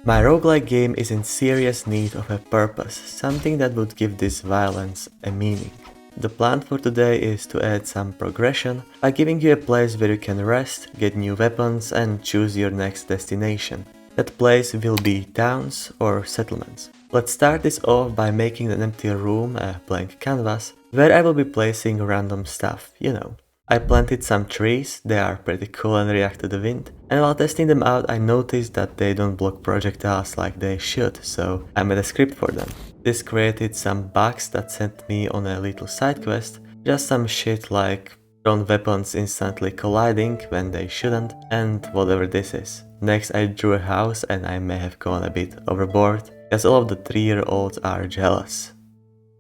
My roguelike game is in serious need of a purpose, something that would give this violence a meaning. The plan for today is to add some progression by giving you a place where you can rest, get new weapons and choose your next destination. That place will be towns or settlements. Let's start this off by making an empty room, a blank canvas, where I will be placing random stuff, you know. I planted some trees, they are pretty cool and react to the wind, and while testing them out I noticed that they don't block projectiles like they should, so I made a script for them. This created some bugs that sent me on a little side quest, just some shit like thrown weapons instantly colliding when they shouldn't, and whatever this is. Next I drew a house and I may have gone a bit overboard, as all of the 3-year-olds are jealous.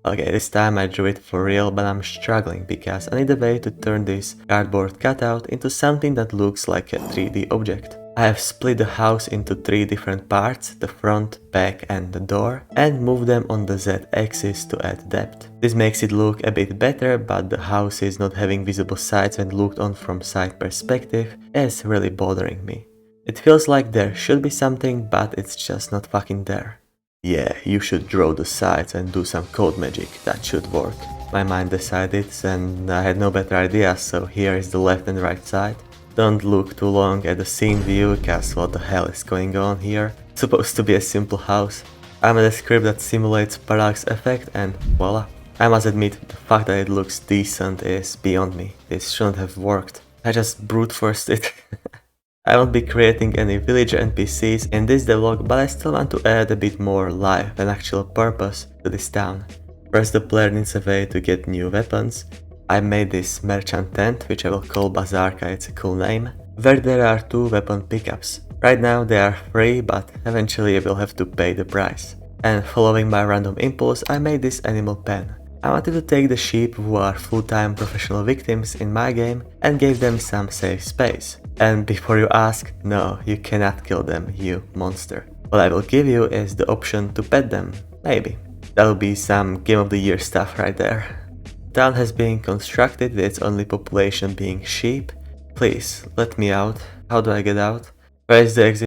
Okay, this time I drew it for real, but I'm struggling because I need a way to turn this cardboard cutout into something that looks like a 3D object. I have split the house into 3 different parts, the front, back and the door, and moved them on the Z-axis to add depth. This makes it look a bit better, but the house is not having visible sides when looked on from side perspective is really bothering me. It feels like there should be something, but it's just not fucking there. Yeah, you should draw the sides and do some code magic, that should work. My mind decided and I had no better idea, so here is the left and right side. Don't look too long at the scene view, cause what the hell is going on here? It's supposed to be a simple house. I made a script that simulates parallax effect and voila. I must admit, the fact that it looks decent is beyond me. This shouldn't have worked. I just brute forced it. I won't be creating any villager NPCs in this devlog, but I still want to add a bit more life and actual purpose to this town. First, the player needs a way to get new weapons. I made this merchant tent, which I will call Bazarka, it's a cool name, where there are 2 weapon pickups. Right now they are free, but eventually I will have to pay the price. And following my random impulse, I made this animal pen. I wanted to take the sheep who are full-time professional victims in my game and gave them some safe space. And before you ask, no, you cannot kill them, you monster. What I will give you is the option to pet them, maybe. That will be some Game of the Year stuff right there. The town has been constructed with its only population being sheep. Please, let me out. How do I get out? Where is the exit?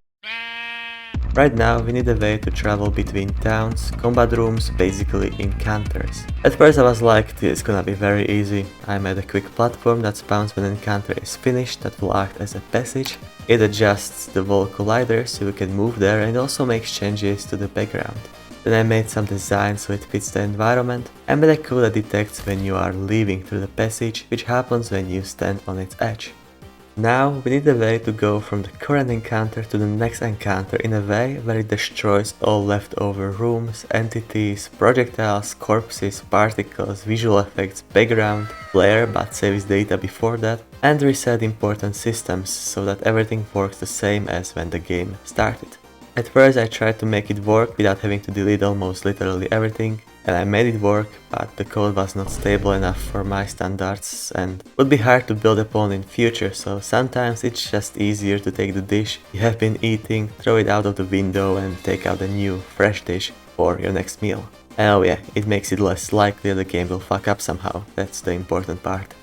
Right now we need a way to travel between towns, combat rooms, basically encounters. At first I was like, this is gonna be very easy. I made a quick platform that spawns when an encounter is finished that will act as a passage. It adjusts the wall collider so you can move there and also makes changes to the background. Then I made some design so it fits the environment and made a code that detects when you are leaving through the passage, which happens when you stand on its edge. Now we need a way to go from the current encounter to the next encounter in a way where it destroys all leftover rooms, entities, projectiles, corpses, particles, visual effects, background, player but saves data before that, and reset important systems so that everything works the same as when the game started. At first I tried to make it work without having to delete almost literally everything, and I made it work, but the code was not stable enough for my standards and would be hard to build upon in future, so sometimes it's just easier to take the dish you have been eating, throw it out of the window and take out a new, fresh dish for your next meal. And oh yeah, it makes it less likely the game will fuck up somehow, that's the important part.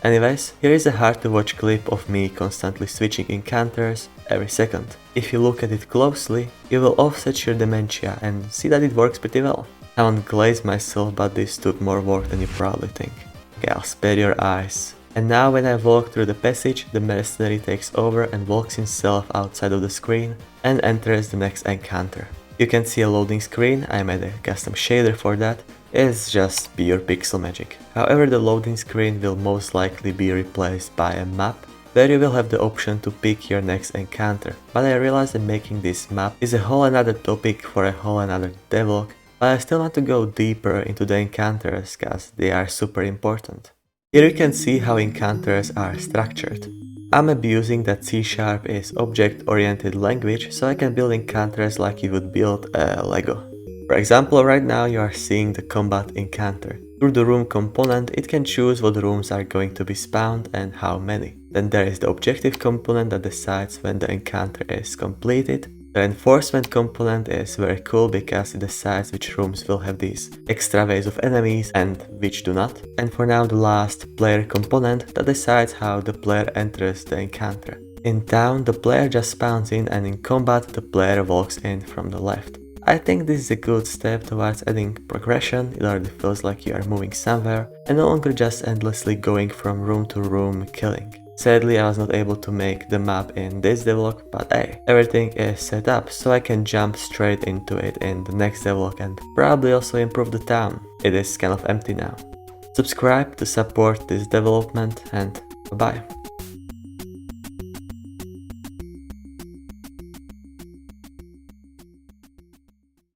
Anyways, here is a hard to watch clip of me constantly switching encounters every second. If you look at it closely, you will offset your dementia and see that it works pretty well. I won't glaze myself, but this took more work than you probably think. Okay, I'll spare your eyes. And now when I walk through the passage, the mercenary takes over and walks himself outside of the screen and enters the next encounter. You can see a loading screen, I made a custom shader for that. It's just pure pixel magic. However, the loading screen will most likely be replaced by a map where you will have the option to pick your next encounter. But I realized that making this map is a whole another topic for a whole another devlog, but I still want to go deeper into the encounters cause they are super important. Here you can see how encounters are structured. I'm abusing that C# is object-oriented language so I can build encounters like you would build a Lego. For example, right now you are seeing the combat encounter. Through the room component, it can choose what rooms are going to be spawned and how many. Then there is the objective component that decides when the encounter is completed. The enforcement component is very cool because it decides which rooms will have these extra waves of enemies and which do not. And for now the last player component that decides how the player enters the encounter. In town, the player just spawns in, and in combat, the player walks in from the left. I think this is a good step towards adding progression. It already feels like you are moving somewhere and no longer just endlessly going from room to room killing. Sadly, I was not able to make the map in this devlog, but hey, everything is set up so I can jump straight into it in the next devlog and probably also improve the town. It is kind of empty now. Subscribe to support this development, and bye bye.